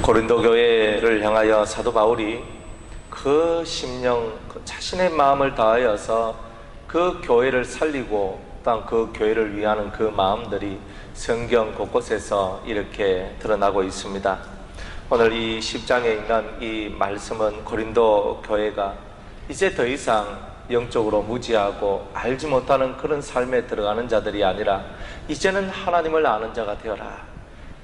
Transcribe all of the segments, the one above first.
고린도 교회를 향하여 사도 바울이 그 심령, 자신의 마음을 다하여서 그 교회를 살리고 또한 그 교회를 위하는 그 마음들이 성경 곳곳에서 이렇게 드러나고 있습니다. 오늘 이 10장에 있는 이 말씀은 고린도 교회가 이제 더 이상 영적으로 무지하고 알지 못하는 그런 삶에 들어가는 자들이 아니라 이제는 하나님을 아는 자가 되어라.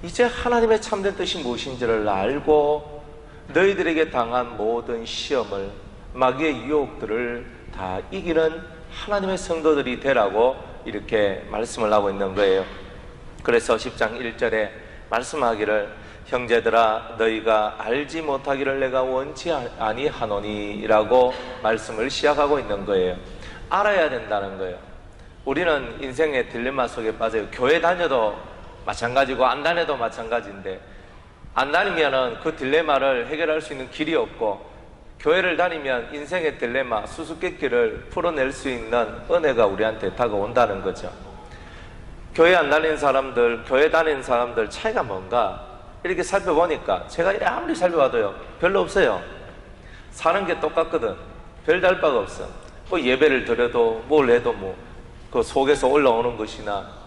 이제 하나님의 참된 뜻이 무엇인지를 알고 너희들에게 당한 모든 시험을, 마귀의 유혹들을 다 이기는 하나님의 성도들이 되라고 이렇게 말씀을 하고 있는 거예요. 그래서 10장 1절에 말씀하기를 형제들아 너희가 알지 못하기를 내가 원치 아니하노니 라고 말씀을 시작하고 있는 거예요. 알아야 된다는 거예요. 우리는 인생의 딜레마 속에 빠져요. 교회 다녀도 마찬가지고 안 다녀도 마찬가지인데, 안 다니면 그 딜레마를 해결할 수 있는 길이 없고, 교회를 다니면 인생의 딜레마, 수수께끼를 풀어낼 수 있는 은혜가 우리한테 다가온다는 거죠. 교회 안 다니는 사람들, 교회 다니는 사람들 차이가 뭔가 이렇게 살펴보니까 제가 아무리 살펴봐도요 별로 없어요. 사는 게 똑같거든. 별 다를 바가 없어. 뭐 예배를 드려도 뭘 해도 뭐 그 속에서 올라오는 것이나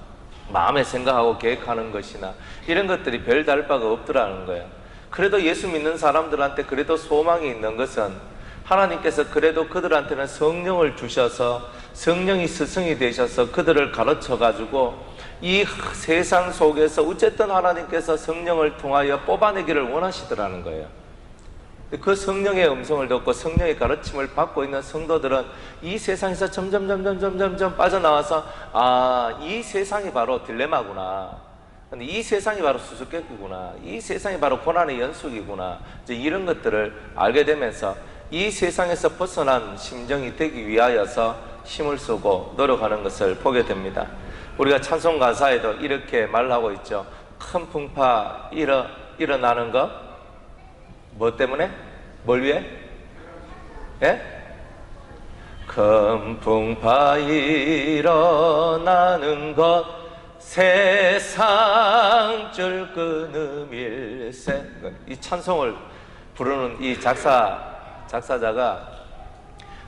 마음에 생각하고 계획하는 것이나 이런 것들이 별 다를 바가 없더라는 거예요. 그래도 예수 믿는 사람들한테 그래도 소망이 있는 것은 하나님께서 그래도 그들한테는 성령을 주셔서 성령이 스승이 되셔서 그들을 가르쳐 가지고 이 세상 속에서 어쨌든 하나님께서 성령을 통하여 뽑아내기를 원하시더라는 거예요. 그 성령의 음성을 듣고 성령의 가르침을 받고 있는 성도들은 이 세상에서 점점 빠져나와서 이 세상이 바로 딜레마구나, 이 세상이 바로 수수께끼구나, 이 세상이 바로 고난의 연속이구나, 이제 이런 것들을 알게 되면서 이 세상에서 벗어난 심정이 되기 위하여서 힘을 쓰고 노력하는 것을 보게 됩니다. 우리가 찬송 가사에도 이렇게 말하고 있죠. 큰 풍파 일어나는 것 뭐 때문에? 뭘 위해? 예? 큰 풍파 일어나는 것 세상 줄 끊음일세. 이 찬송을 부르는 이 작사자가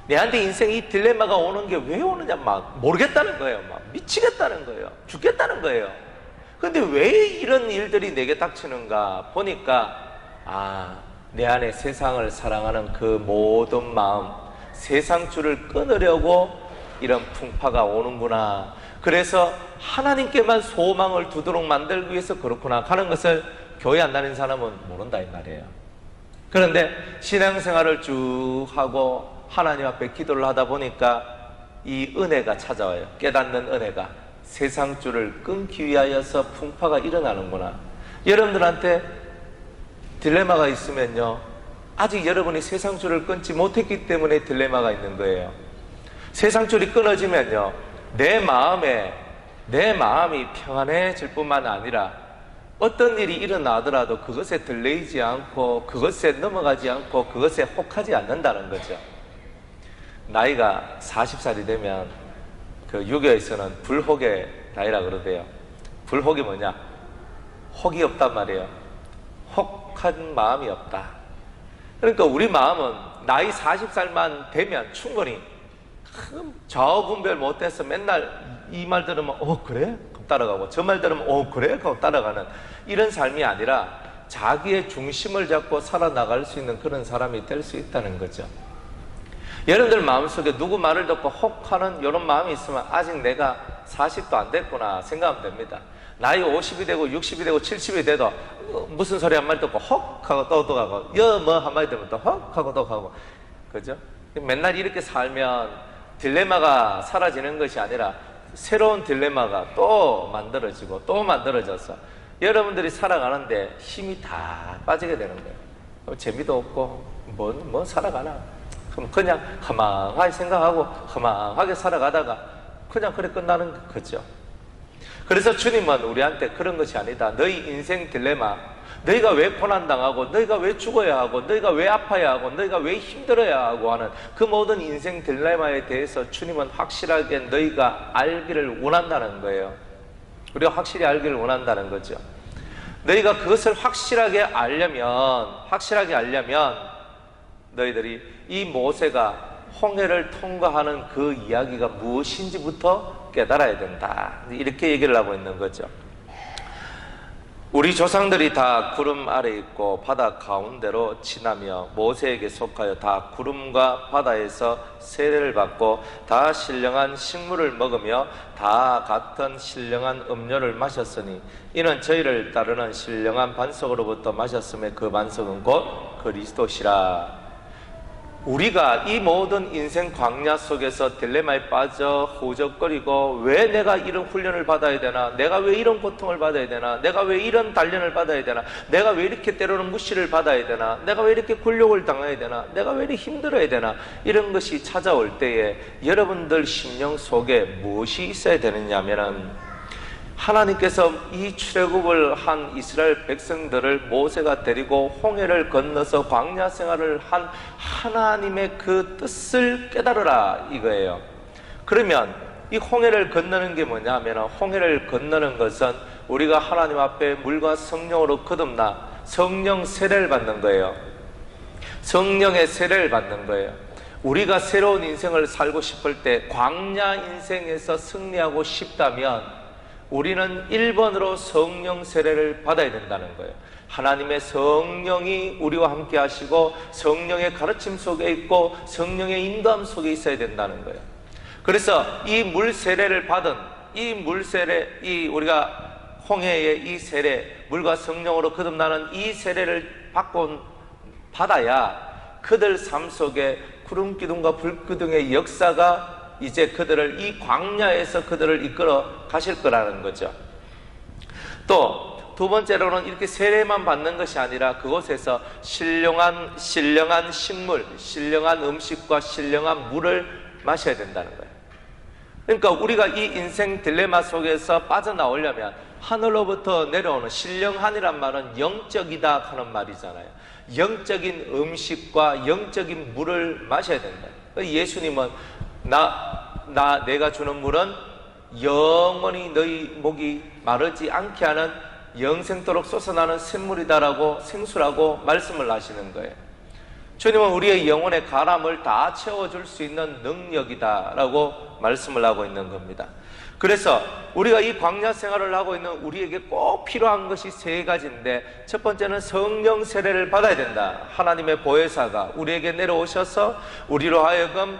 내한테 인생 이 딜레마가 오는 게 왜 오느냐 막 모르겠다는 거예요. 막 미치겠다는 거예요. 죽겠다는 거예요. 근데 왜 이런 일들이 내게 닥치는가 보니까 내 안에 세상을 사랑하는 그 모든 마음, 세상 줄을 끊으려고 이런 풍파가 오는구나. 그래서 하나님께만 소망을 두도록 만들기 위해서 그렇구나 하는 것을 교회 안 다니는 사람은 모른다 이 말이에요. 그런데 신앙생활을 쭉 하고 하나님 앞에 기도를 하다 보니까 이 은혜가 찾아와요. 깨닫는 은혜가 세상 줄을 끊기 위하여서 풍파가 일어나는구나. 여러분들한테 딜레마가 있으면요, 아직 여러분이 세상 줄을 끊지 못했기 때문에 딜레마가 있는 거예요. 세상 줄이 끊어지면요, 내 마음이 평안해질 뿐만 아니라 어떤 일이 일어나더라도 그것에 들리지 않고 그것에 넘어가지 않고 그것에 혹하지 않는다는 거죠. 나이가 40살이 되면 그 유교에서는 불혹의 나이라 그러대요. 불혹이 뭐냐? 혹이 없단 말이에요. 혹한 마음이 없다. 그러니까 우리 마음은 나이 40살만 되면 충분히 좌우 분별 못해서 맨날 이 말 들으면 그래? 그럼 따라가고 저 말 들으면 그래? 그럼 따라가는 이런 삶이 아니라 자기의 중심을 잡고 살아나갈 수 있는 그런 사람이 될 수 있다는 거죠. 여러분들 마음속에 누구 말을 듣고 혹하는 이런 마음이 있으면 아직 내가 40도 안 됐구나 생각하면 됩니다. 나이 50이 되고 60이 되고 70이 돼도 무슨 소리 한 마디 듣고 혹 하고 또 가고 뭐 한 마디 들으면 또 혹 하고 또 가고, 그죠? 맨날 이렇게 살면 딜레마가 사라지는 것이 아니라 새로운 딜레마가 또 만들어지고 또 만들어져서 여러분들이 살아가는데 힘이 다 빠지게 되는 거예요. 재미도 없고 뭐 살아가나, 그럼 그냥 허망하게 생각하고 허망하게 살아가다가 그냥 그래 끝나는 거죠. 그래서 주님은 우리한테 그런 것이 아니다. 너희 인생 딜레마, 너희가 왜 고난당하고 너희가 왜 죽어야 하고 너희가 왜 아파야 하고 너희가 왜 힘들어야 하고 하는 그 모든 인생 딜레마에 대해서 주님은 확실하게 너희가 알기를 원한다는 거예요. 우리가 확실히 알기를 원한다는 거죠. 너희가 그것을 확실하게 알려면 너희들이 이 모세가 홍해를 통과하는 그 이야기가 무엇인지부터 깨달아야 된다. 이렇게 얘기를 하고 있는 거죠. 우리 조상들이 다 구름 아래 있고 바다 가운데로 지나며 모세에게 속하여 다 구름과 바다에서 세례를 받고 다 신령한 식물을 먹으며 다 같은 신령한 음료를 마셨으니 이는 저희를 따르는 신령한 반석으로부터 마셨음에 그 반석은 곧 그리스도시라. 우리가 이 모든 인생 광야 속에서 딜레마에 빠져 허우적거리고 왜 내가 이런 훈련을 받아야 되나, 내가 왜 이런 고통을 받아야 되나, 내가 왜 이런 단련을 받아야 되나, 내가 왜 이렇게 때로는 무시를 받아야 되나, 내가 왜 이렇게 굴욕을 당해야 되나, 내가 왜 이렇게 힘들어야 되나, 이런 것이 찾아올 때에 여러분들 심령 속에 무엇이 있어야 되느냐 하면은, 하나님께서 이 출애굽을 한 이스라엘 백성들을 모세가 데리고 홍해를 건너서 광야 생활을 한 하나님의 그 뜻을 깨달으라 이거예요. 그러면 이 홍해를 건너는 게 뭐냐 하면, 홍해를 건너는 것은 우리가 하나님 앞에 물과 성령으로 거듭나 성령 세례를 받는 거예요. 성령의 세례를 받는 거예요. 우리가 새로운 인생을 살고 싶을 때, 광야 인생에서 승리하고 싶다면 우리는 1번으로 성령 세례를 받아야 된다는 거예요. 하나님의 성령이 우리와 함께 하시고 성령의 가르침 속에 있고 성령의 인도함 속에 있어야 된다는 거예요. 그래서 이 물 세례를 받은 이 물 세례, 우리가 홍해의 이 세례, 물과 성령으로 거듭나는 이 세례를 받아야 그들 삶 속에 구름 기둥과 불 기둥의 역사가 이제 그들을 이 광야에서 그들을 이끌어 가실 거라는 거죠. 또 두 번째로는 이렇게 세례만 받는 것이 아니라 그곳에서 신령한 식물, 신령한 음식과 신령한 물을 마셔야 된다는 거예요. 그러니까 우리가 이 인생 딜레마 속에서 빠져나오려면 하늘로부터 내려오는, 신령한이란 말은 영적이다 하는 말이잖아요. 영적인 음식과 영적인 물을 마셔야 된다. 예수님은 내가 주는 물은 영원히 너희 목이 마르지 않게 하는 영생토록 솟아나는 샘물이다라고, 생수라고 말씀을 하시는 거예요. 주님은 우리의 영혼의 가람을 다 채워줄 수 있는 능력이다라고 말씀을 하고 있는 겁니다. 그래서 우리가 이 광야 생활을 하고 있는 우리에게 꼭 필요한 것이 세 가지인데, 첫 번째는 성령 세례를 받아야 된다. 하나님의 보혜사가 우리에게 내려오셔서 우리로 하여금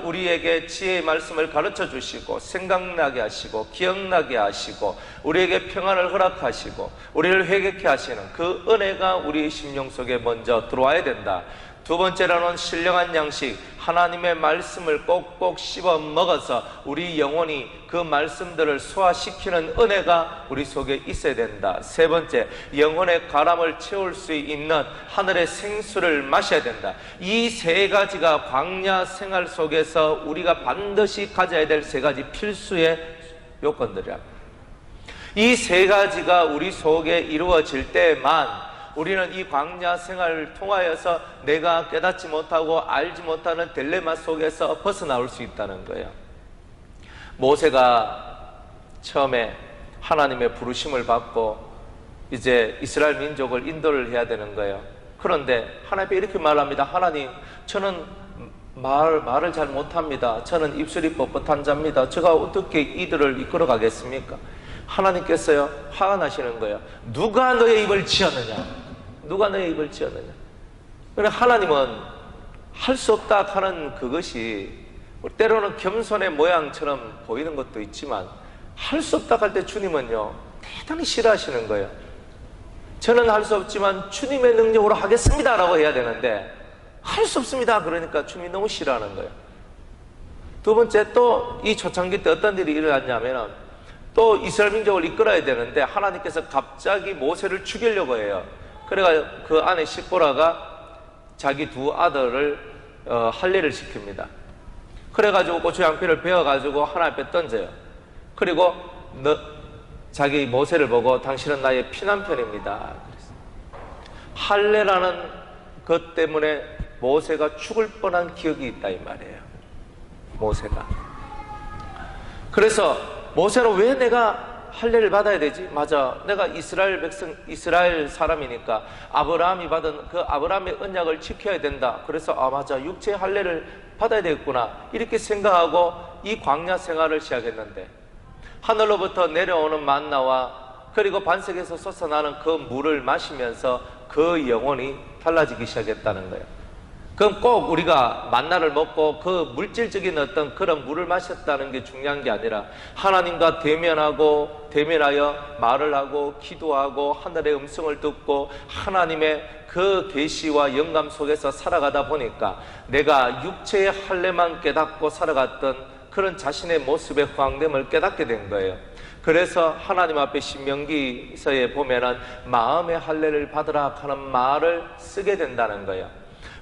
우리에게 지혜의 말씀을 가르쳐 주시고 생각나게 하시고 기억나게 하시고 우리에게 평안을 허락하시고 우리를 회개케 하시는 그 은혜가 우리의 심령 속에 먼저 들어와야 된다. 두 번째로는 신령한 양식, 하나님의 말씀을 꼭꼭 씹어 먹어서 우리 영혼이 그 말씀들을 소화시키는 은혜가 우리 속에 있어야 된다. 세 번째, 영혼의 가람을 채울 수 있는 하늘의 생수를 마셔야 된다. 이 세 가지가 광야 생활 속에서 우리가 반드시 가져야 될 세 가지 필수의 요건들이야. 이 세 가지가 우리 속에 이루어질 때만 우리는 이 광야 생활을 통하여서 내가 깨닫지 못하고 알지 못하는 딜레마 속에서 벗어나올 수 있다는 거예요. 모세가 처음에 하나님의 부르심을 받고 이제 이스라엘 민족을 인도를 해야 되는 거예요. 그런데 하나님이 이렇게 말합니다. 하나님, 저는 말을 잘 못합니다. 저는 입술이 뻣뻣한 자입니다. 제가 어떻게 이들을 이끌어 가겠습니까? 하나님께서요, 화가 나시는 거예요. 누가 너의 입을 지었느냐? 누가 너의 입을 지었느냐? 그러나 하나님은 할 수 없다 하는 그것이 때로는 겸손의 모양처럼 보이는 것도 있지만, 할 수 없다 할 때 주님은요 대단히 싫어하시는 거예요. 저는 할 수 없지만 주님의 능력으로 하겠습니다 라고 해야 되는데 할 수 없습니다 그러니까 주님이 너무 싫어하는 거예요. 두 번째, 또 이 초창기 때 어떤 일이 일어났냐면, 또 이스라엘 민족을 이끌어야 되는데 하나님께서 갑자기 모세를 죽이려고 해요. 그래가 그 아내 시보라가 자기 두 아들을 할례를 시킵니다. 그래가지고 고추 양피를 베어가지고 하나님 앞에 던져요. 그리고 자기 모세를 보고 당신은 나의 피난편입니다. 할례라는 것 때문에 모세가 죽을 뻔한 기억이 있다 이 말이에요. 모세가. 그래서 모세는 왜 내가 할례를 받아야 되지. 맞아, 내가 이스라엘 백성, 이스라엘 사람이니까 아브라함이 받은 그 아브라함의 언약을 지켜야 된다. 그래서 맞아, 육체의 할례를 받아야 되겠구나, 이렇게 생각하고 이 광야 생활을 시작했는데, 하늘로부터 내려오는 만나와 그리고 반석에서 솟아나는 그 물을 마시면서 그 영혼이 달라지기 시작했다는 거예요. 그럼 꼭 우리가 만나를 먹고 그 물질적인 어떤 그런 물을 마셨다는 게 중요한 게 아니라, 하나님과 대면하여 말을 하고 기도하고 하늘의 음성을 듣고 하나님의 그 계시와 영감 속에서 살아가다 보니까 내가 육체의 할례만 깨닫고 살아갔던 그런 자신의 모습의 허황됨을 깨닫게 된 거예요. 그래서 하나님 앞에 신명기서에 보면은 마음의 할례를 받으라 하는 말을 쓰게 된다는 거예요.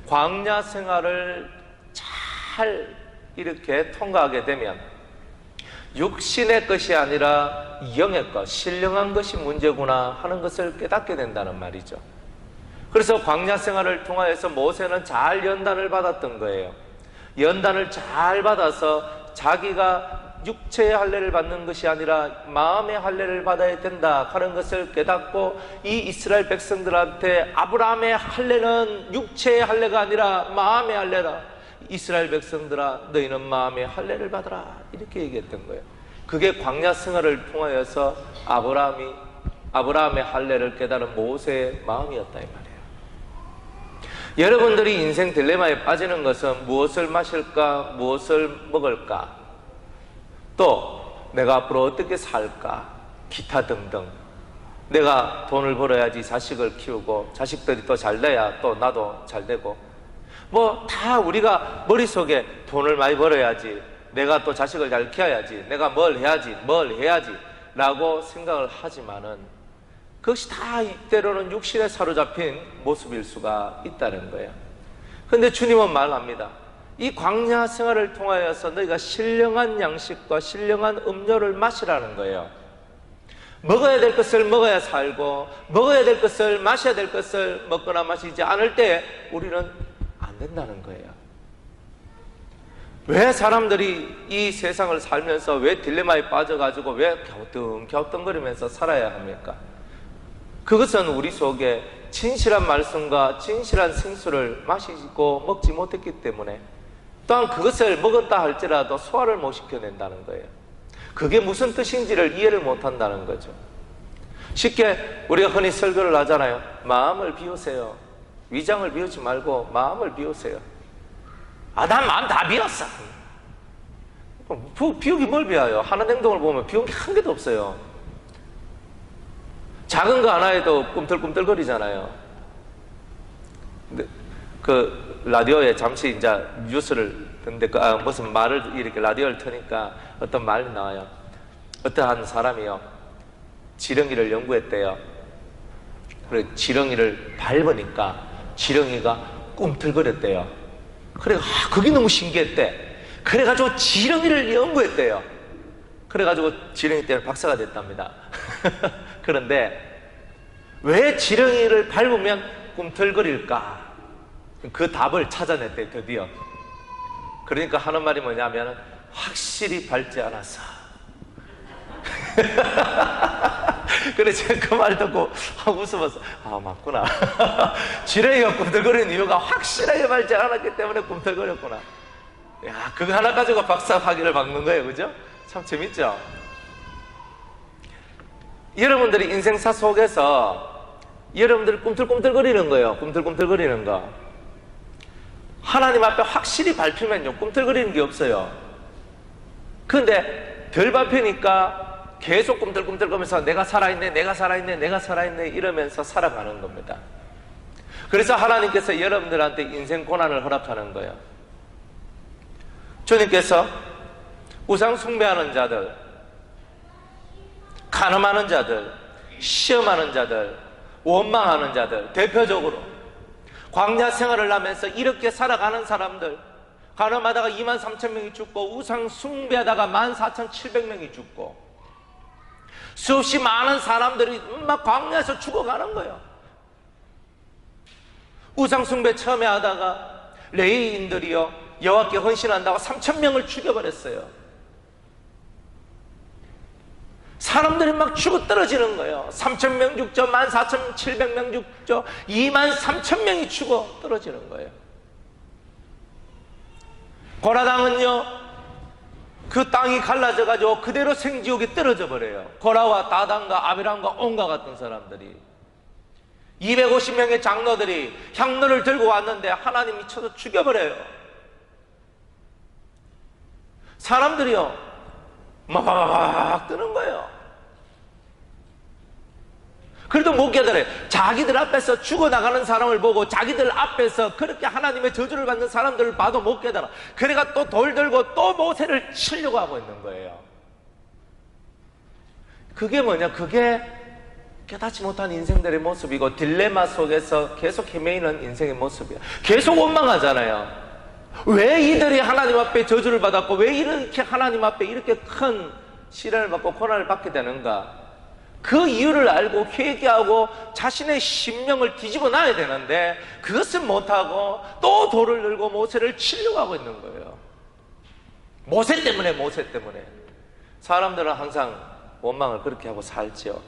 광야 생활을 잘 이렇게 통과하게 되면 육신의 것이 아니라 영의 것, 신령한 것이 문제구나 하는 것을 깨닫게 된다는 말이죠. 그래서 광야 생활을 통하여서 모세는 잘 연단을 받았던 거예요. 연단을 잘 받아서 자기가 육체의 할례를 받는 것이 아니라 마음의 할례를 받아야 된다 하는 것을 깨닫고, 이 이스라엘 백성들한테 아브라함의 할례는 육체의 할례가 아니라 마음의 할례라, 이스라엘 백성들아 너희는 마음의 할례를 받아라, 이렇게 얘기했던 거예요. 그게 광야 생활을 통하여서 아브라함의 할례를 깨달은 모세의 마음이었다 이 말이에요. 여러분들이 인생 딜레마에 빠지는 것은 무엇을 마실까, 무엇을 먹을까, 또 내가 앞으로 어떻게 살까, 기타 등등. 내가 돈을 벌어야지 자식을 키우고, 자식들이 또 잘 돼야 또 나도 잘 되고, 뭐 다 우리가 머릿속에 돈을 많이 벌어야지, 내가 또 자식을 잘 키워야지, 내가 뭘 해야지 라고 생각을 하지만은 그것이 다 이때로는 육신에 사로잡힌 모습일 수가 있다는 거예요. 그런데 주님은 말합니다. 이 광야 생활을 통하여서 너희가 신령한 양식과 신령한 음료를 마시라는 거예요. 먹어야 될 것을 먹어야 살고, 먹어야 될 것을 마셔야 될 것을 먹거나 마시지 않을 때 우리는 안 된다는 거예요. 왜 사람들이 이 세상을 살면서 왜 딜레마에 빠져가지고 왜 갸우뚱거리면서 살아야 합니까? 그것은 우리 속에 진실한 말씀과 진실한 생수를 마시고 먹지 못했기 때문에, 또한 그것을 먹었다 할지라도 소화를 못 시켜낸다는 거예요. 그게 무슨 뜻인지를 이해를 못한다는 거죠. 쉽게 우리가 흔히 설교를 하잖아요. 마음을 비우세요. 위장을 비우지 말고 마음을 비우세요. 난 마음 다 비웠어. 비우기 뭘 비워요? 하는 행동을 보면 비운 게 한 개도 없어요. 작은 거 하나에도 꿈틀꿈틀거리잖아요. 근데 그 라디오에 잠시 이제 뉴스를 듣는데 무슨 말을 이렇게 라디오를 트니까 어떤 말이 나와요. 어떠한 사람이요, 지렁이를 연구했대요. 그래 지렁이를 밟으니까 지렁이가 꿈틀거렸대요. 그래 그게 너무 신기했대. 그래가지고 지렁이를 연구했대요. 그래가지고 지렁이 때는 박사가 됐답니다. 그런데 왜 지렁이를 밟으면 꿈틀거릴까? 그 답을 찾아냈대 드디어. 그러니까 하는 말이 뭐냐면 확실히 밟지 않았어. 그래 제가 그 말 듣고 웃으면서 맞구나. 지렁이가 꿈틀거리는 이유가 확실하게 밟지 않았기 때문에 꿈틀거렸구나. 야, 그거 하나 가지고 박사 학위를 받는 거예요. 그죠? 참 재밌죠? 여러분들이 인생사 속에서 여러분들이 꿈틀꿈틀거리는 거예요. 꿈틀꿈틀거리는 거. 하나님 앞에 확실히 밟히면요 꿈틀거리는 게 없어요. 그런데 덜 밟히니까 계속 꿈틀꿈틀거리면서 내가 살아있네 이러면서 살아가는 겁니다. 그래서 하나님께서 여러분들한테 인생 고난을 허락하는 거예요. 주님께서 우상 숭배하는 자들, 간음하는 자들, 시험하는 자들, 원망하는 자들, 대표적으로 광야 생활을 하면서 이렇게 살아가는 사람들, 간음하다가 23,000명이 죽고 우상 숭배하다가 14,700명이 죽고 수없이 많은 사람들이 막 광야에서 죽어가는 거예요. 우상 숭배 처음에 하다가 레위인들이요 여호와께 헌신한다고 3,000명을 죽여버렸어요. 사람들이 막 죽어 떨어지는 거예요. 3,000명 죽죠. 14,700명 죽죠. 23,000명이 죽어 떨어지는 거예요. 고라당은요, 그 땅이 갈라져가지고 그대로 생지옥에 떨어져 버려요. 고라와 다단과 아비람과 온과 같은 사람들이, 250명의 장로들이 향로를 들고 왔는데 하나님이 쳐서 죽여버려요. 사람들이요 막 뜨는 거예요. 그래도 못 견뎌요. 자기들 앞에서 죽어나가는 사람을 보고 자기들 앞에서 그렇게 하나님의 저주를 받는 사람들을 봐도 못 견뎌요. 그래가 또 돌 들고 또 모세를 치려고 하고 있는 거예요. 그게 뭐냐, 그게 깨닫지 못한 인생들의 모습이고 딜레마 속에서 계속 헤매이는 인생의 모습이에요. 계속 원망하잖아요. 왜 이들이 하나님 앞에 저주를 받았고 왜 이렇게 하나님 앞에 이렇게 큰 시련을 받고 고난을 받게 되는가. 그 이유를 알고 회개하고 자신의 심령을 뒤집어 놔야 되는데 그것을 못하고 또 돌을 들고 모세를 치려고 하고 있는 거예요. 모세 때문에 사람들은 항상 원망을 그렇게 하고 살죠.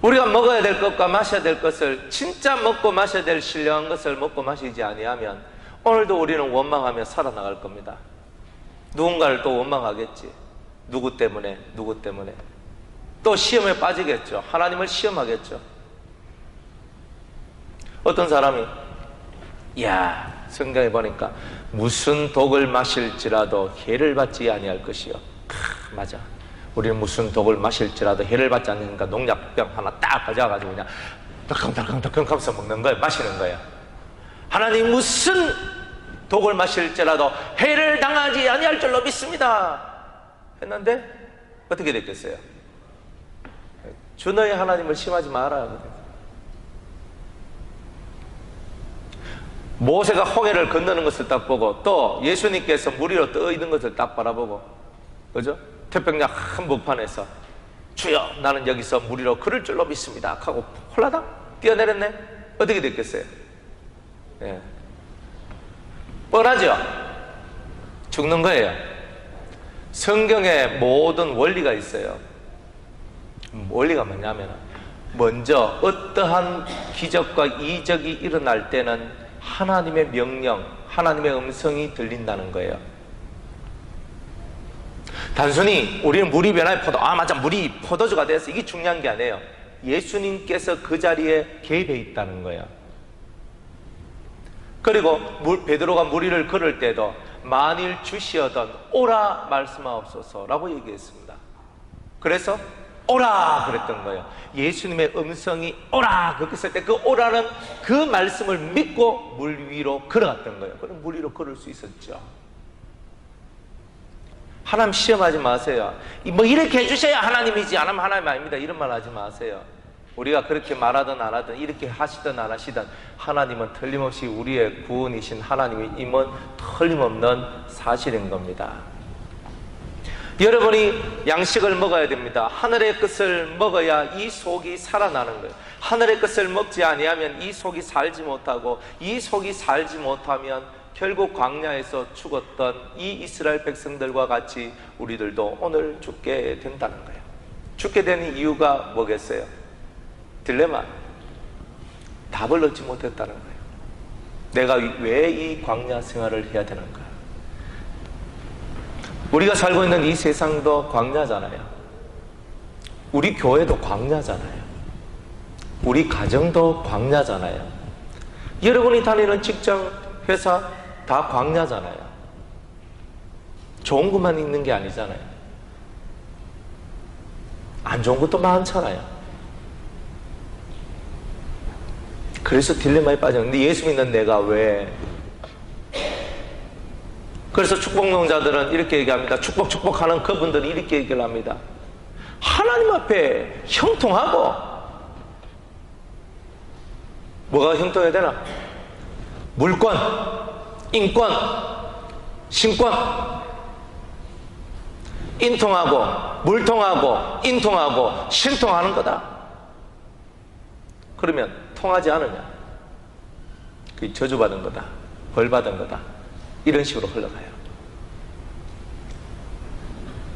우리가 먹어야 될 것과 마셔야 될 것을, 진짜 먹고 마셔야 될 신령한 것을 먹고 마시지 아니하면 오늘도 우리는 원망하며 살아나갈 겁니다. 누군가를 또 원망하겠지. 누구 때문에 또 시험에 빠지겠죠. 하나님을 시험하겠죠. 어떤 사람이 성경에 보니까 무슨 독을 마실지라도 해를 받지 아니할 것이요. 맞아. 우리는 무슨 독을 마실지라도 해를 받지 않으니까 농약병 하나 딱 가져와가지고 그냥 덜컹덜컹 하면서 먹는 거예요. 마시는 거예요. 하나님 무슨 독을 마실지라도 해를 당하지 아니할 줄로 믿습니다 했는데 어떻게 됐겠어요? 주 너희 하나님을 심하지 마라. 모세가 홍해를 건너는 것을 딱 보고 또 예수님께서 물 위로 떠 있는 것을 딱 바라보고, 그죠? 태평양 한복판에서 주여 나는 여기서 물 위로 걸을 줄로 믿습니다 하고 홀라당 뛰어내렸네. 어떻게 됐겠어요? 뻔하죠? 죽는 거예요. 성경에 모든 원리가 있어요. 원리가 뭐냐면 먼저 어떠한 기적과 이적이 일어날 때는 하나님의 명령, 하나님의 음성이 들린다는 거예요. 단순히 우리는 물이 변화의 맞아, 물이 포도주가 돼서 이게 중요한 게 아니에요. 예수님께서 그 자리에 개입해 있다는 거예요. 그리고 베드로가 물 위를 걸을 때도 만일 주시어던 오라 말씀하옵소서라고 얘기했습니다. 그래서 오라 그랬던 거예요. 예수님의 음성이 오라 그렇게 했을 때 그 오라는 그 말씀을 믿고 물 위로 걸어갔던 거예요. 그럼 물 위로 걸을 수 있었죠. 하나님 시험하지 마세요. 뭐 이렇게 해주셔야 하나님이지 안 하면 하나님 아닙니다 이런 말 하지 마세요. 우리가 그렇게 말하든 안 하든 이렇게 하시든 안 하시든 하나님은 틀림없이 우리의 구원이신 하나님임은 틀림없는 사실인 겁니다. 여러분이 양식을 먹어야 됩니다. 하늘의 것을 먹어야 이 속이 살아나는 거예요. 하늘의 것을 먹지 아니하면 이 속이 살지 못하고, 이 속이 살지 못하면 결국 광야에서 죽었던 이 이스라엘 백성들과 같이 우리들도 오늘 죽게 된다는 거예요. 죽게 되는 이유가 뭐겠어요? 딜레마. 답을 얻지 못했다는 거예요. 내가 왜 이 광야 생활을 해야 되는가? 우리가 살고 있는 이 세상도 광야잖아요. 우리 교회도 광야잖아요. 우리 가정도 광야잖아요. 여러분이 다니는 직장, 회사 다 광야잖아요. 좋은 것만 있는 게 아니잖아요. 안 좋은 것도 많잖아요. 그래서 딜레마에 빠졌는데 예수 믿는 내가 왜? 그래서 축복농자들은 이렇게 얘기합니다. 축복하는 그분들이 이렇게 얘기를 합니다. 하나님 앞에 형통하고, 뭐가 형통해야 되나? 물권, 인권, 신권, 인통하고 물통하고 인통하고 신통하는 거다. 그러면 통하지 않으냐? 그게 저주받은 거다, 벌받은 거다, 이런 식으로 흘러가요.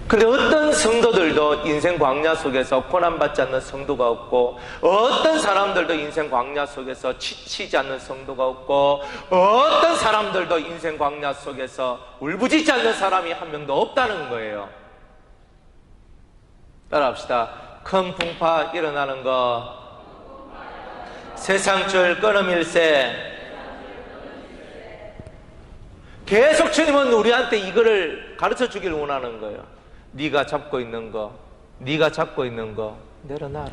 근데 어떤 성도들도 인생 광야 속에서 고난받지 않는 성도가 없고, 어떤 사람들도 인생 광야 속에서 지치지 않는 성도가 없고, 어떤 사람들도 인생 광야 속에서 울부짖지 않는 사람이 한 명도 없다는 거예요. 따라합시다. 큰 풍파 일어나는 거, 세상줄 끊음일세. 계속 주님은 우리한테 이거를 가르쳐 주길 원하는 거예요. 네가 잡고 있는 거, 네가 잡고 있는 거 내려놔라.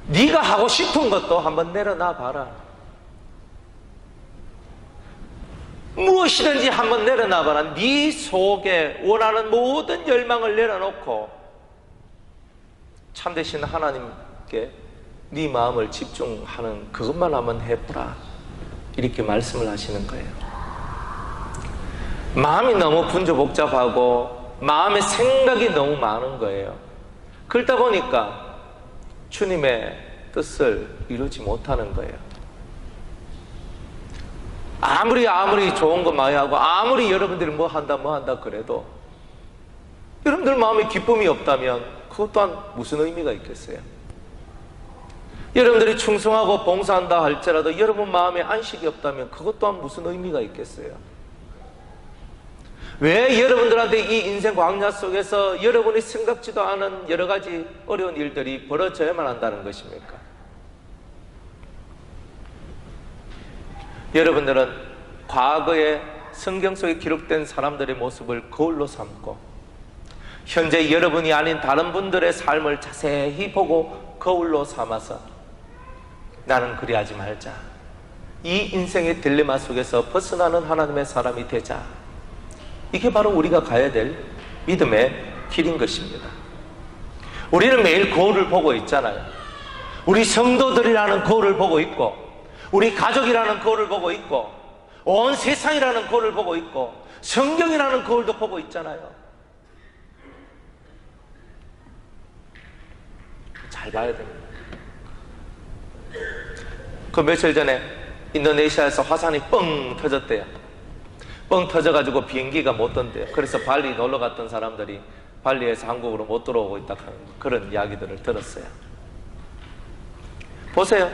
네가 하고 싶은 것도 한번 내려놔 봐라. 무엇이든지 한번 내려놔 봐라. 네 속에 원하는 모든 열망을 내려놓고 참되신 하나님께 네 마음을 집중하는 그것만 한번 해보라. 이렇게 말씀을 하시는 거예요. 마음이 너무 분주복잡하고 마음의 생각이 너무 많은 거예요. 그러다 보니까 주님의 뜻을 이루지 못하는 거예요. 아무리 좋은 거 많이 하고 아무리 여러분들이 뭐 한다 그래도 여러분들 마음에 기쁨이 없다면 그것 또한 무슨 의미가 있겠어요? 여러분들이 충성하고 봉사한다 할지라도 여러분 마음에 안식이 없다면 그것 또한 무슨 의미가 있겠어요? 왜 여러분들한테 이 인생 광야 속에서 여러분이 생각지도 않은 여러 가지 어려운 일들이 벌어져야만 한다는 것입니까? 여러분들은 과거에 성경 속에 기록된 사람들의 모습을 거울로 삼고 현재 여러분이 아닌 다른 분들의 삶을 자세히 보고 거울로 삼아서 나는 그리하지 말자, 이 인생의 딜레마 속에서 벗어나는 하나님의 사람이 되자. 이게 바로 우리가 가야 될 믿음의 길인 것입니다. 우리는 매일 거울을 보고 있잖아요. 우리 성도들이라는 거울을 보고 있고, 우리 가족이라는 거울을 보고 있고, 온 세상이라는 거울을 보고 있고, 성경이라는 거울도 보고 있잖아요. 잘 봐야 됩니다. 그 며칠 전에 인도네시아에서 화산이 뻥 터졌대요. 뻥 터져가지고 비행기가 못 뜬대요. 그래서 발리 놀러 갔던 사람들이 발리에서 한국으로 못 들어오고 있다 하는 그런 이야기들을 들었어요. 보세요.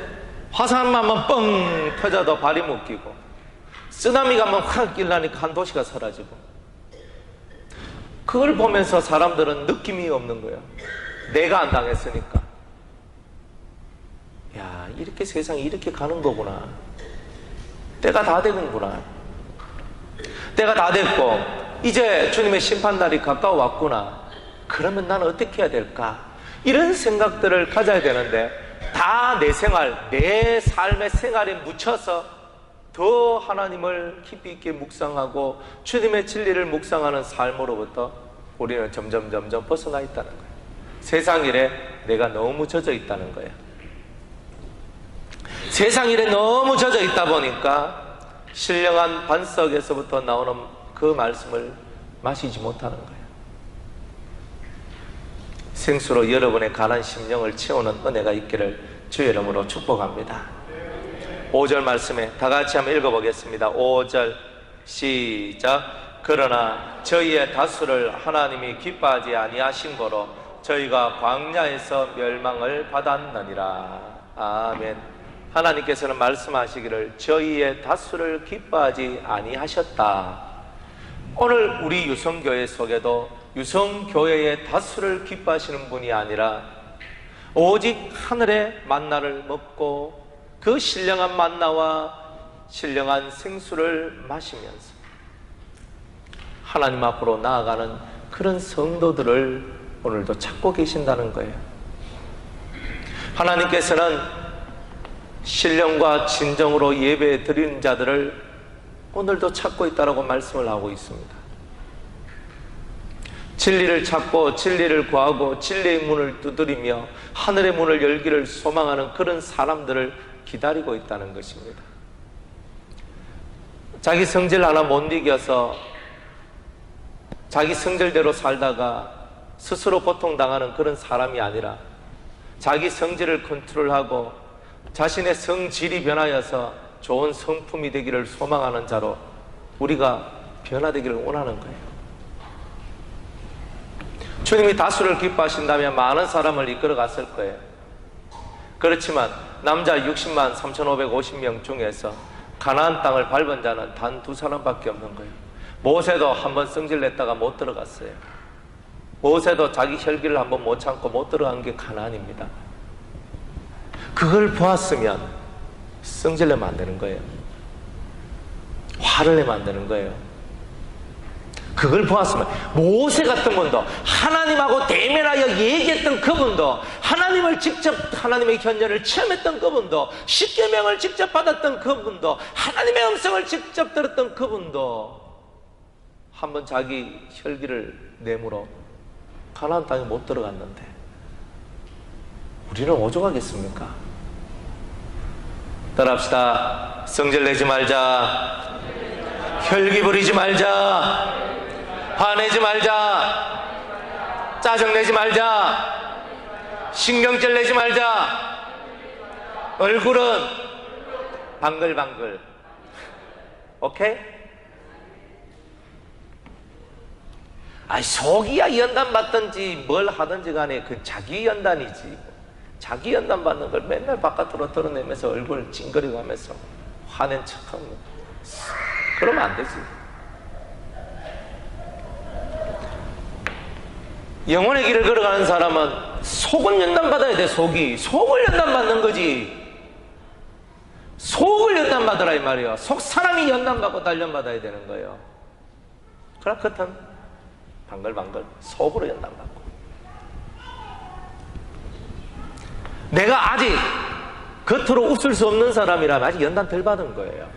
화산만 한번 뻥 터져도 발이 묶이고, 쓰나미가 한번 확 일나니까 한 도시가 사라지고, 그걸 보면서 사람들은 느낌이 없는 거예요. 내가 안 당했으니까. 야, 이렇게 세상이 이렇게 가는 거구나. 때가 다 되는구나. 때가 다 됐고 이제 주님의 심판날이 가까워왔구나. 그러면 나는 어떻게 해야 될까? 이런 생각들을 가져야 되는데 다 내 생활, 내 삶의 생활에 묻혀서 더 하나님을 깊이 있게 묵상하고 주님의 진리를 묵상하는 삶으로부터 우리는 점점 벗어나 있다는 거예요. 세상 일에 내가 너무 젖어 있다는 거예요. 세상 일에 너무 젖어 있다 보니까 신령한 반석에서부터 나오는 그 말씀을 마시지 못하는 거예요. 생수로 여러분의 가난 심령을 채우는 은혜가 있기를 주의 이름으로 축복합니다. 5절 말씀에 다 같이 한번 읽어보겠습니다. 5절 시작. 그러나 저희의 다수를 하나님이 기뻐하지 아니하신 거로 저희가 광야에서 멸망을 받았느니라. 아멘. 하나님께서는 말씀하시기를 저희의 다수를 기뻐하지 아니하셨다. 오늘 우리 유성교회 속에도 유성교회의 다수를 기뻐하시는 분이 아니라 오직 하늘의 만나를 먹고 그 신령한 만나와 신령한 생수를 마시면서 하나님 앞으로 나아가는 그런 성도들을 오늘도 찾고 계신다는 거예요. 하나님께서는 신령과 진정으로 예배 드리는 자들을 오늘도 찾고 있다라고 말씀을 하고 있습니다. 진리를 찾고 진리를 구하고 진리의 문을 두드리며 하늘의 문을 열기를 소망하는 그런 사람들을 기다리고 있다는 것입니다. 자기 성질 하나 못 이겨서 자기 성질대로 살다가 스스로 고통당하는 그런 사람이 아니라 자기 성질을 컨트롤하고 자신의 성질이 변하여서 좋은 성품이 되기를 소망하는 자로 우리가 변화되기를 원하는 거예요. 주님이 다수를 기뻐하신다면 많은 사람을 이끌어 갔을 거예요. 그렇지만 남자 60만 3,550명 중에서 가나안 땅을 밟은 자는 단 2사람밖에 없는 거예요. 모세도 한번 성질냈다가 못 들어갔어요. 모세도 자기 혈기를 한번 못 참고 못 들어간 게 가나안입니다. 그걸 보았으면 성질내면 안 되는 거예요. 화를 내면 안 되는 거예요. 그걸 보았으면 모세 같은 분도, 하나님하고 대면하여 얘기했던 그분도, 하나님을 직접, 하나님의 현존을 체험했던 그분도, 십계명을 직접 받았던 그분도, 하나님의 음성을 직접 들었던 그분도 한번 자기 혈기를 내물어 가나안 땅에 못 들어갔는데 우리는 오죽하겠습니까? 따라합시다. 성질내지 말자, 혈기 부리지 말자, 화내지 말자, 짜증내지 말자, 신경질 내지 말자, 얼굴은 방글방글. 오케이? 아니, 속이야 연단 받든지 뭘 하든지 간에 그 자기 연단이지. 자기 연단 받는 걸 맨날 바깥으로 드러내면서 얼굴 찡그리고 하면서 화낸 척하고 그러면 안 되지. 영혼의 길을 걸어가는 사람은 속은 연단받아야 돼. 속을 연단받는 거지. 속을 연단받으라 이 말이야. 속 사람이 연단받고 단련받아야 되는 거예요. 그럼 그렇다면 방글방글 속으로 연단받고, 내가 아직 겉으로 웃을 수 없는 사람이라면 아직 연단 덜 받은 거예요.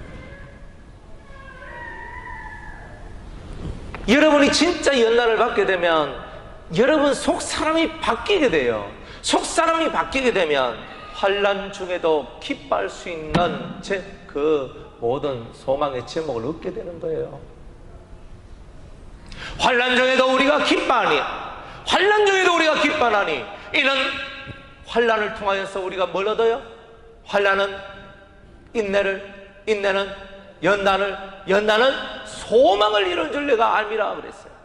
여러분이 진짜 연단을 받게 되면 여러분 속 사람이 바뀌게 돼요. 속 사람이 바뀌게 되면 환난 중에도 기뻐할 수 있는 그 모든 소망의 제목을 얻게 되는 거예요. 환난 중에도 우리가 기뻐하니, 환난 중에도 우리가 기뻐하니, 이는 환난을 통하여서 우리가 뭘 얻어요? 환난은 인내를, 인내는 연단을, 연단은 소망을 이룬 줄 내가 알미라 그랬어요.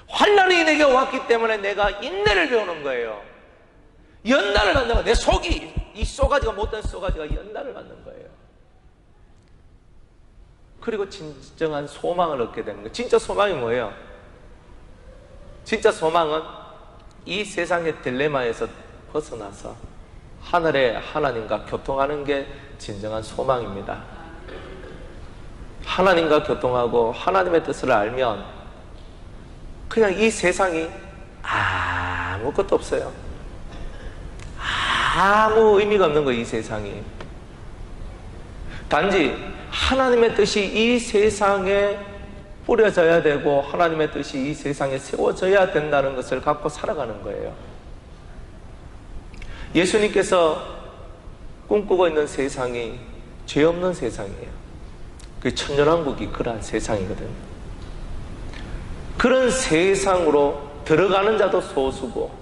환난이 내게 왔기 때문에 내가 인내를 배우는 거예요. 연단을 받는 거예요. 내 속이, 이 쏘가지가 못된 쏘가지가 연단을 받는 거예요. 그리고 진정한 소망을 얻게 되는 거예요. 진짜 소망이 뭐예요? 진짜 소망은 이 세상의 딜레마에서 벗어나서 하늘의 하나님과 교통하는 게 진정한 소망입니다. 하나님과 교통하고 하나님의 뜻을 알면 그냥 이 세상이 아무것도 없어요. 아무 의미가 없는 거예요, 이 세상이. 단지 하나님의 뜻이 이 세상에 뿌려져야 되고 하나님의 뜻이 이 세상에 세워져야 된다는 것을 갖고 살아가는 거예요. 예수님께서 꿈꾸고 있는 세상이 죄 없는 세상이에요. 그 천년왕국이 그러한 세상이거든요. 그런 세상으로 들어가는 자도 소수고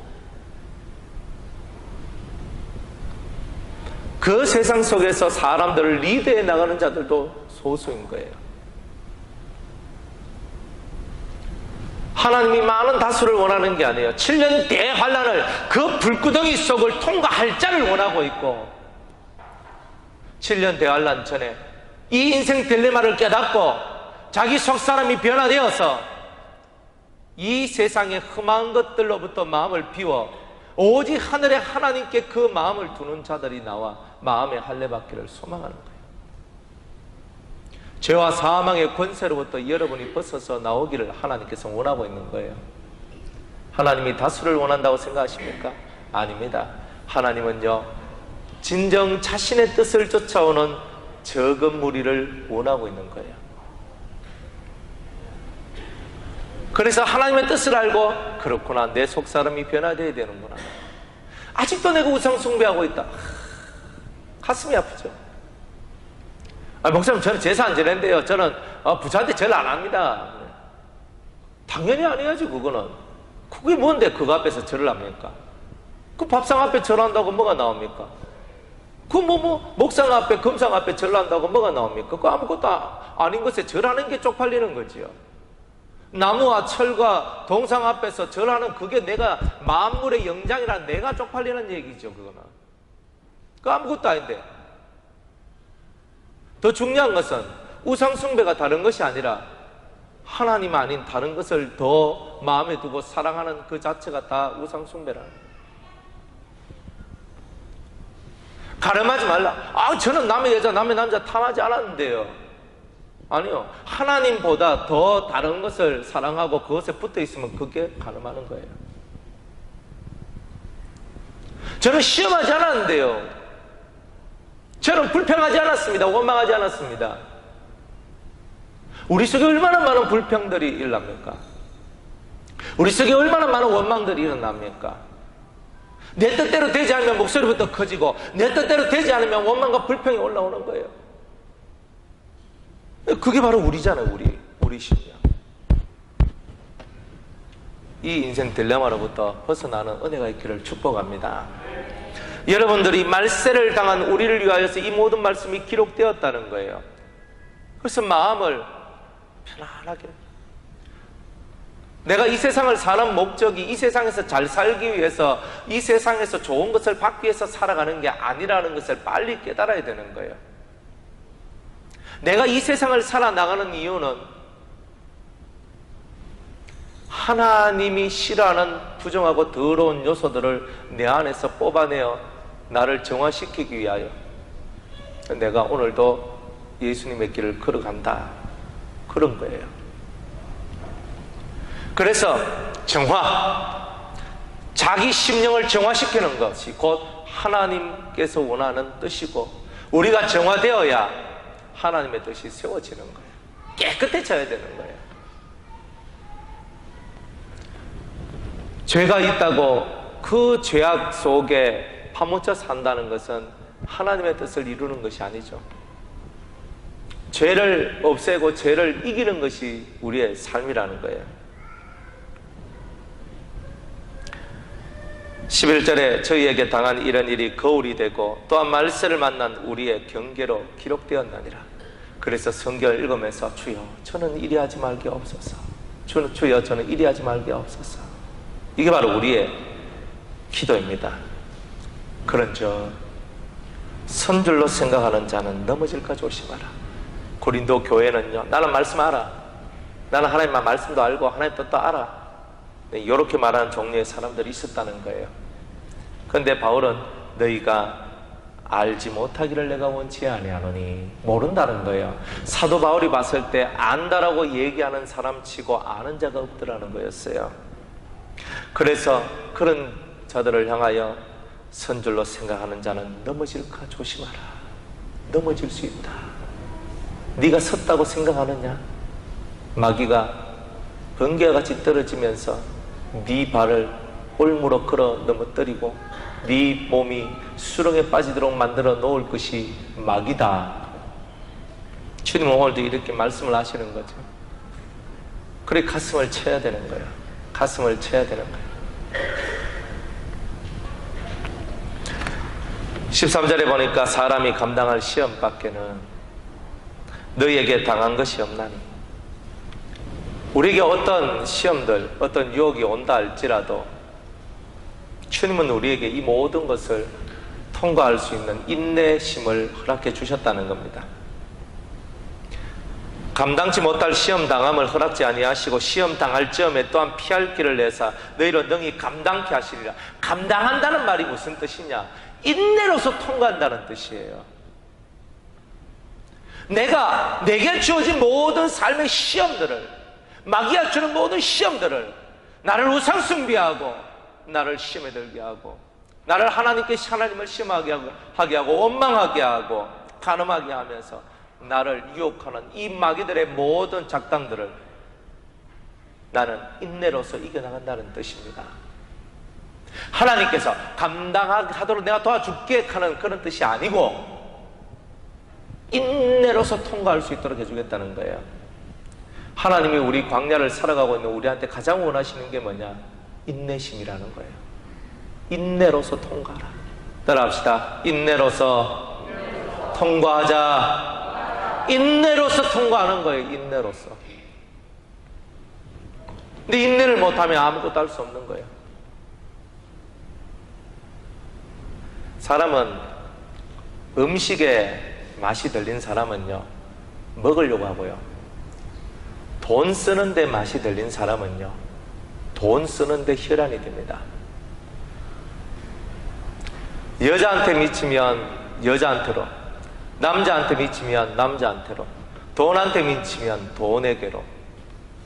그 세상 속에서 사람들을 리드해 나가는 자들도 소수인 거예요. 하나님이 많은 다수를 원하는 게 아니에요. 7년 대환란을, 그 불구덩이 속을 통과할 자를 원하고 있고, 7년 대환란 전에 이 인생 딜레마를 깨닫고 자기 속 사람이 변화되어서 이 세상의 흠한 것들로부터 마음을 비워 오직 하늘의 하나님께 그 마음을 두는 자들이 나와 마음의 할례받기를 소망하는 거예요. 죄와 사망의 권세로부터 여러분이 벗어서 나오기를 하나님께서 원하고 있는 거예요. 하나님이 다수를 원한다고 생각하십니까? 아닙니다. 하나님은요, 진정 자신의 뜻을 쫓아오는 적은 무리를 원하고 있는 거예요. 그래서 하나님의 뜻을 알고, 그렇구나, 내 속사람이 변화되어야 되는구나, 아직도 내가 우상 숭배하고 있다, 가슴이 아프죠. 목사님, 저는 제사 안 지낸대요. 저는 부자한테 절 안 합니다. 당연히 안 해야지. 그거는 그게 뭔데 그거 앞에서 절을 합니까? 그 밥상 앞에 절한다고 뭐가 나옵니까? 그 목상 앞에 금상 앞에 절한다고 뭐가 나옵니까? 그 아무것도 아닌 것에 절하는 게 쪽팔리는 거지요. 나무와 철과 동상 앞에서 절하는 그게 내가 만물의 영장이라 내가 쪽팔리는 얘기죠. 그거는 그 아무것도 아닌데, 더 중요한 것은 우상숭배가 다른 것이 아니라 하나님 아닌 다른 것을 더 마음에 두고 사랑하는 그 자체가 다 우상숭배라는 거예요. 가늠하지 말라. 저는 남의 여자 남의 남자 탐하지 않았는데요. 아니요, 하나님보다 더 다른 것을 사랑하고 그것에 붙어 있으면 그게 가늠하는 거예요. 저는 시험하지 않았는데요, 저는 불평하지 않았습니다. 원망하지 않았습니다. 우리 속에 얼마나 많은 불평들이 일어납니까? 우리 속에 얼마나 많은 원망들이 일어납니까? 내 뜻대로 되지 않으면 목소리부터 커지고, 내 뜻대로 되지 않으면 원망과 불평이 올라오는 거예요. 그게 바로 우리잖아요. 우리 심령. 이 인생 딜레마로부터 벗어나는 은혜가 있기를 축복합니다. 여러분들이 말세를 당한 우리를 위하여서 이 모든 말씀이 기록되었다는 거예요. 그래서 마음을 편안하게, 내가 이 세상을 사는 목적이 이 세상에서 잘 살기 위해서, 이 세상에서 좋은 것을 받기 위해서 살아가는 게 아니라는 것을 빨리 깨달아야 되는 거예요. 내가 이 세상을 살아나가는 이유는 하나님이 싫어하는 부정하고 더러운 요소들을 내 안에서 뽑아내어 나를 정화시키기 위하여 내가 오늘도 예수님의 길을 걸어간다, 그런 거예요. 그래서 정화, 자기 심령을 정화시키는 것이 곧 하나님께서 원하는 뜻이고, 우리가 정화되어야 하나님의 뜻이 세워지는 거예요. 깨끗해져야 되는 거예요. 죄가 있다고 그 죄악 속에 파묻혀 산다는 것은 하나님의 뜻을 이루는 것이 아니죠. 죄를 없애고 죄를 이기는 것이 우리의 삶이라는 거예요. 11절에 저희에게 당한 이런 일이 거울이 되고 또한 말세를 만난 우리의 경계로 기록되었나니라. 그래서 성경을 읽으면서 주여 저는 이리 하지 말게 없소서, 주여 저는 이리 하지 말게 없소서, 이게 바로 우리의 기도입니다. 그런즉 선줄로 생각하는 자는 넘어질까 조심하라. 고린도 교회는요, 나는 말씀 알아, 나는 하나님만 말씀도 알고 하나님 뜻도 알아, 이렇게 말하는 종류의 사람들이 있었다는 거예요. 그런데 바울은 너희가 알지 못하기를 내가 원치 아니하노니, 모른다는 거예요. 사도 바울이 봤을 때 안다라고 얘기하는 사람 치고 아는 자가 없더라는 거였어요. 그래서 그런 자들을 향하여 선줄로 생각하는 자는 넘어질까 조심하라. 넘어질 수 있다. 네가 섰다고 생각하느냐? 마귀가 번개와 같이 떨어지면서 네 발을 올무로 걸어 넘어뜨리고 네 몸이 수렁에 빠지도록 만들어 놓을 것이 마귀다. 주님은 오늘도 이렇게 말씀을 하시는 거죠. 그래 가슴을 쳐야 되는 거예요. 가슴을 쳐야 되는 거예요. 13절에 보니까 사람이 감당할 시험 밖에는 너희에게 당한 것이 없나니, 우리에게 어떤 시험들, 어떤 유혹이 온다 할지라도 주님은 우리에게 이 모든 것을 통과할 수 있는 인내심을 허락해 주셨다는 겁니다. 감당치 못할 시험 당함을 허락지 아니하시고 시험 당할 즈음에 또한 피할 길을 내사 너희로 능히 감당케 하시리라. 감당한다는 말이 무슨 뜻이냐? 인내로서 통과한다는 뜻이에요. 내게 주어진 모든 삶의 시험들을, 마귀가 주는 모든 시험들을, 나를 우상숭배하고 나를 시험에 들게 하고 나를 하나님을 시험하게 하고 원망하게 하고 간음하게 하면서 나를 유혹하는 이 마귀들의 모든 작당들을 나는 인내로서 이겨나간다는 뜻입니다. 하나님께서 감당하도록 내가 도와줄게 하는 그런 뜻이 아니고 인내로서 통과할 수 있도록 해주겠다는 거예요. 하나님이 우리 광야를 살아가고 있는 우리한테 가장 원하시는 게 뭐냐? 인내심이라는 거예요. 인내로서 통과하라. 따라합시다. 인내로서 통과하자. 인내로서 통과하는 거예요. 인내로서. 근데 인내를 못하면 아무것도 할 수 없는 거예요. 사람은 음식에 맛이 들린 사람은요, 먹으려고 하고요. 돈 쓰는데 맛이 들린 사람은요, 돈 쓰는데 혈안이 됩니다. 여자한테 미치면 여자한테로, 남자한테 미치면 남자한테로, 돈한테 미치면 돈에게로,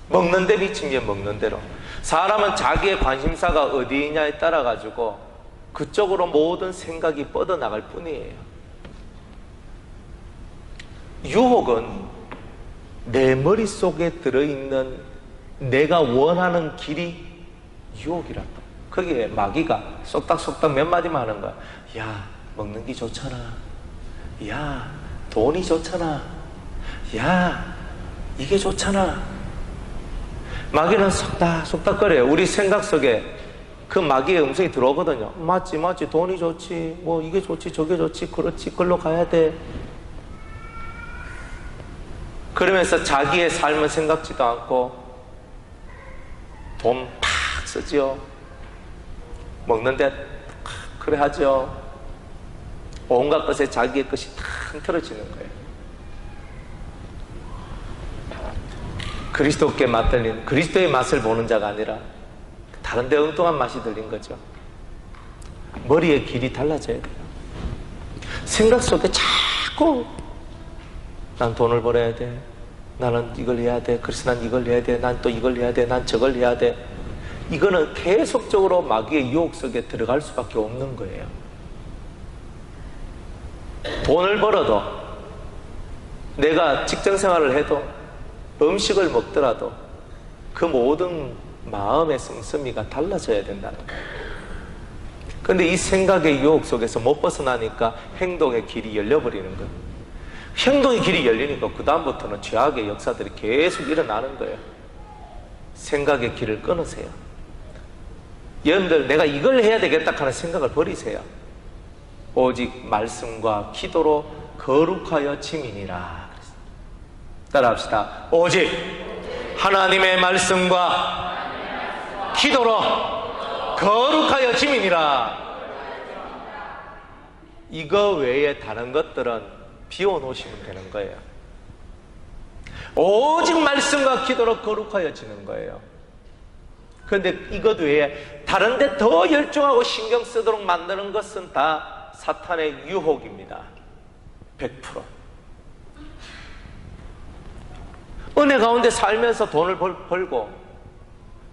먹는 데 미치면 먹는 대로. 사람은 자기의 관심사가 어디 있냐에 따라 가지고 그쪽으로 모든 생각이 뻗어나갈 뿐이에요. 유혹은 내 머릿속에 들어있는 내가 원하는 길이 유혹이란다. 거기에 마귀가 쏙닥쏙닥 몇 마디만 하는 거야. 야, 먹는 게 좋잖아. 야, 돈이 좋잖아. 야, 이게 좋잖아. 마귀는 속닥속닥거려요. 우리 생각 속에 그 마귀의 음성이 들어오거든요. 맞지, 돈이 좋지, 뭐 이게 좋지, 저게 좋지, 그렇지, 그걸로 가야 돼. 그러면서 자기의 삶을 생각지도 않고 돈 팍 쓰죠. 먹는데 그래 하죠. 온갖 것에 자기의 것이 다 흐트러지는 거예요. 그리스도께 맛들린, 그리스도의 맛을 보는 자가 아니라 다른 데 엉뚱한 맛이 들린 거죠. 머리의 길이 달라져야 돼요. 생각 속에 자꾸 난 돈을 벌어야 돼, 나는 이걸 해야 돼, 그래서 난 이걸 해야 돼, 난 또 이걸 해야 돼, 난 저걸 해야 돼. 이거는 계속적으로 마귀의 유혹 속에 들어갈 수밖에 없는 거예요. 돈을 벌어도, 내가 직장생활을 해도, 음식을 먹더라도 그 모든 마음의 씀씀이가 달라져야 된다는 거예요. 그런데 이 생각의 유혹 속에서 못 벗어나니까 행동의 길이 열려버리는 거예요. 행동의 길이 열리니까 그 다음부터는 죄악의 역사들이 계속 일어나는 거예요. 생각의 길을 끊으세요. 여러분들, 내가 이걸 해야 되겠다 하는 생각을 버리세요. 오직 말씀과 기도로 거룩하여 지민이라. 따라합시다. 오직 하나님의 말씀과 기도로 거룩하여 지민이라. 이거 외에 다른 것들은 비워놓으시면 되는 거예요. 오직 말씀과 기도로 거룩하여 지는 거예요. 그런데 이것 외에 다른 데 더 열중하고 신경 쓰도록 만드는 것은 다 사탄의 유혹입니다. 100%. 은혜 가운데 살면서 돈을 벌고,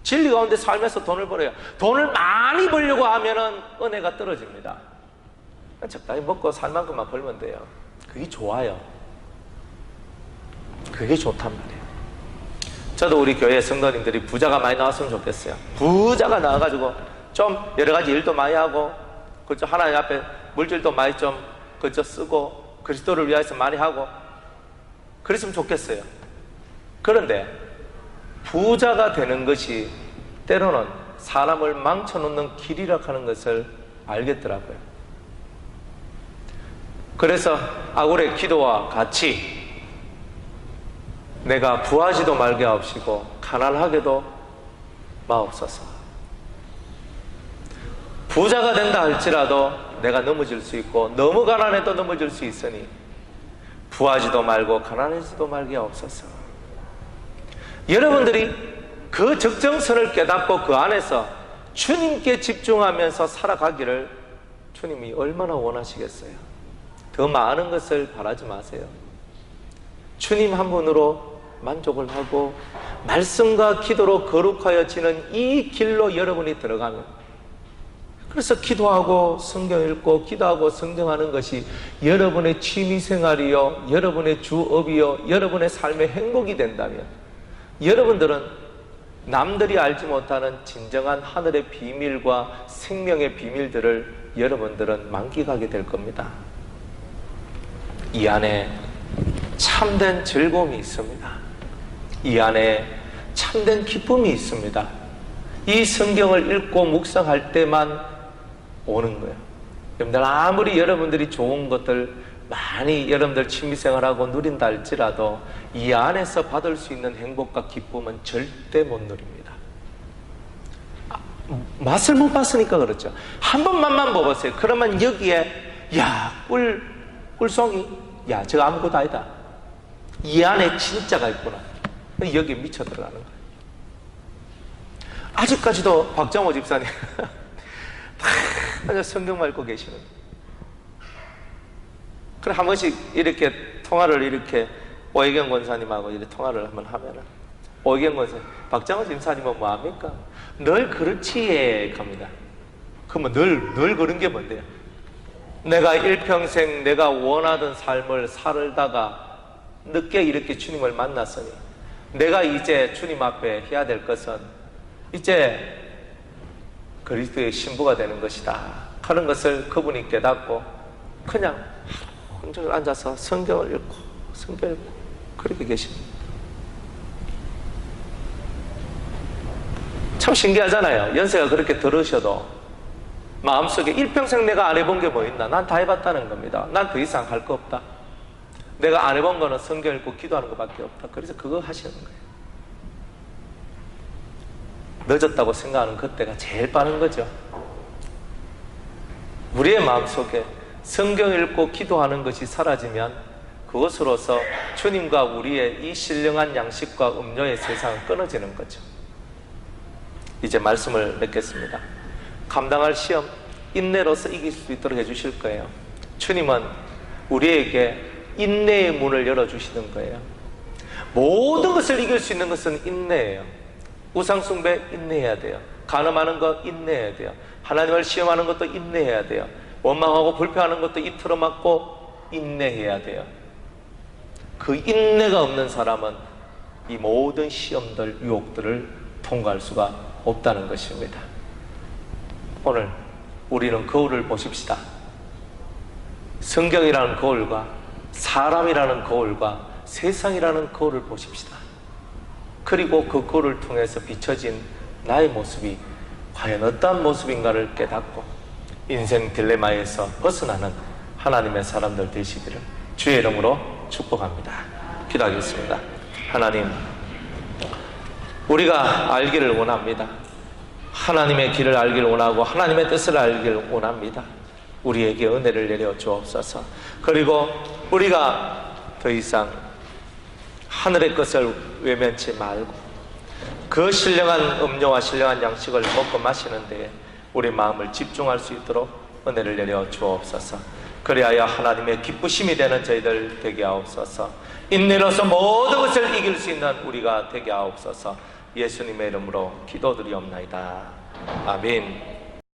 진리 가운데 살면서 돈을 벌어요. 돈을 많이 벌려고 하면은 은혜가 떨어집니다. 적당히 먹고 살 만큼만 벌면 돼요. 그게 좋아요. 그게 좋단 말이에요. 저도 우리 교회 성도님들이 부자가 많이 나왔으면 좋겠어요. 부자가 나와가지고 좀 여러 가지 일도 많이 하고, 그죠? 하나님 앞에 물질도 많이 좀 그죠? 쓰고, 그리스도를 위해서 많이 하고, 그랬으면 좋겠어요. 그런데 부자가 되는 것이 때로는 사람을 망쳐놓는 길이라 하는 것을 알겠더라고요. 그래서 아굴의 기도와 같이 내가 부하지도 말게 하옵시고 가난하게도 마옵소서. 부자가 된다 할지라도 내가 넘어질 수 있고, 너무 가난해도 넘어질 수 있으니 부하지도 말고 가난하지도 말게 하옵소서. 여러분들이 그 적정선을 깨닫고 그 안에서 주님께 집중하면서 살아가기를 주님이 얼마나 원하시겠어요? 더 많은 것을 바라지 마세요. 주님 한 분으로 만족을 하고 말씀과 기도로 거룩하여지는 이 길로 여러분이 들어가면, 그래서 기도하고 성경 읽고 기도하고 성경하는 것이 여러분의 취미생활이요, 여러분의 주업이요, 여러분의 삶의 행복이 된다면 여러분들은 남들이 알지 못하는 진정한 하늘의 비밀과 생명의 비밀들을 여러분들은 만끽하게 될 겁니다. 이 안에 참된 즐거움이 있습니다. 이 안에 참된 기쁨이 있습니다. 이 성경을 읽고 묵상할 때만 오는 거예요. 여러분들, 아무리 여러분들이 좋은 것들 많이 여러분들 취미생활하고 누린다 할지라도 이 안에서 받을 수 있는 행복과 기쁨은 절대 못 누립니다. 맛을 못 봤으니까 그렇죠. 한 번 맛만 먹었어요. 그러면 여기에 야 꿀송이 야 저거 아무것도 아니다. 이 안에 진짜가 있구나. 여기에 미쳐 들어가는 거예요. 아직까지도 박정호 집사님 다 성경만 읽고 계시는 거예요. 그래 한 번씩 이렇게 통화를 이렇게 오혜경 권사님하고 이렇게 통화를 한번 하면은 오혜경 권사님 박정호 집사님은 뭐합니까? 늘 그렇지에 갑니다. 그러면 늘 그런 게 뭔데요? 내가 일평생 내가 원하던 삶을 살다가 늦게 이렇게 주님을 만났으니 내가 이제 주님 앞에 해야 될 것은 이제 그리스도의 신부가 되는 것이다. 그런 것을 그분이 깨닫고 그냥 혼자 앉아서 성경을 읽고 그렇게 계십니다. 참 신기하잖아요. 연세가 그렇게 들으셔도 마음속에 일평생 내가 안 해본 게 뭐 있나? 난 다 해봤다는 겁니다. 난 더 이상 할 거 없다. 내가 안 해본 거는 성경 읽고 기도하는 것밖에 없다. 그래서 그거 하시는 거예요. 늦었다고 생각하는 그때가 제일 빠른 거죠. 우리의 마음속에 성경 읽고 기도하는 것이 사라지면 그것으로서 주님과 우리의 이 신령한 양식과 음료의 세상은 끊어지는 거죠. 이제 말씀을 맺겠습니다. 감당할 시험 인내로서 이길 수 있도록 해주실 거예요. 주님은 우리에게 인내의 문을 열어주시는 거예요. 모든 것을 이길 수 있는 것은 인내예요. 우상숭배 인내해야 돼요. 간음하는 것 인내해야 돼요. 하나님을 시험하는 것도 인내해야 돼요. 원망하고 불평하는 것도 이틀어 맞고 인내해야 돼요. 그 인내가 없는 사람은 이 모든 시험들, 유혹들을 통과할 수가 없다는 것입니다. 오늘 우리는 거울을 보십시다. 성경이라는 거울과 사람이라는 거울과 세상이라는 거울을 보십시다. 그리고 그 거울을 통해서 비춰진 나의 모습이 과연 어떠한 모습인가를 깨닫고 인생 딜레마에서 벗어나는 하나님의 사람들 되시기를 주의 이름으로 축복합니다. 기도하겠습니다. 하나님, 우리가 알기를 원합니다. 하나님의 길을 알기를 원하고 하나님의 뜻을 알기를 원합니다. 우리에게 은혜를 내려 주옵소서. 그리고 우리가 더 이상 하늘의 것을 외면치 말고 그 신령한 음료와 신령한 양식을 먹고 마시는 데에 우리 마음을 집중할 수 있도록 은혜를 내려 주옵소서. 그리하여 하나님의 기쁘심이 되는 저희들 되게 하옵소서. 인내로서 모든 것을 이길 수 있는 우리가 되게 하옵소서. 예수님의 이름으로 기도드리옵나이다. 아멘.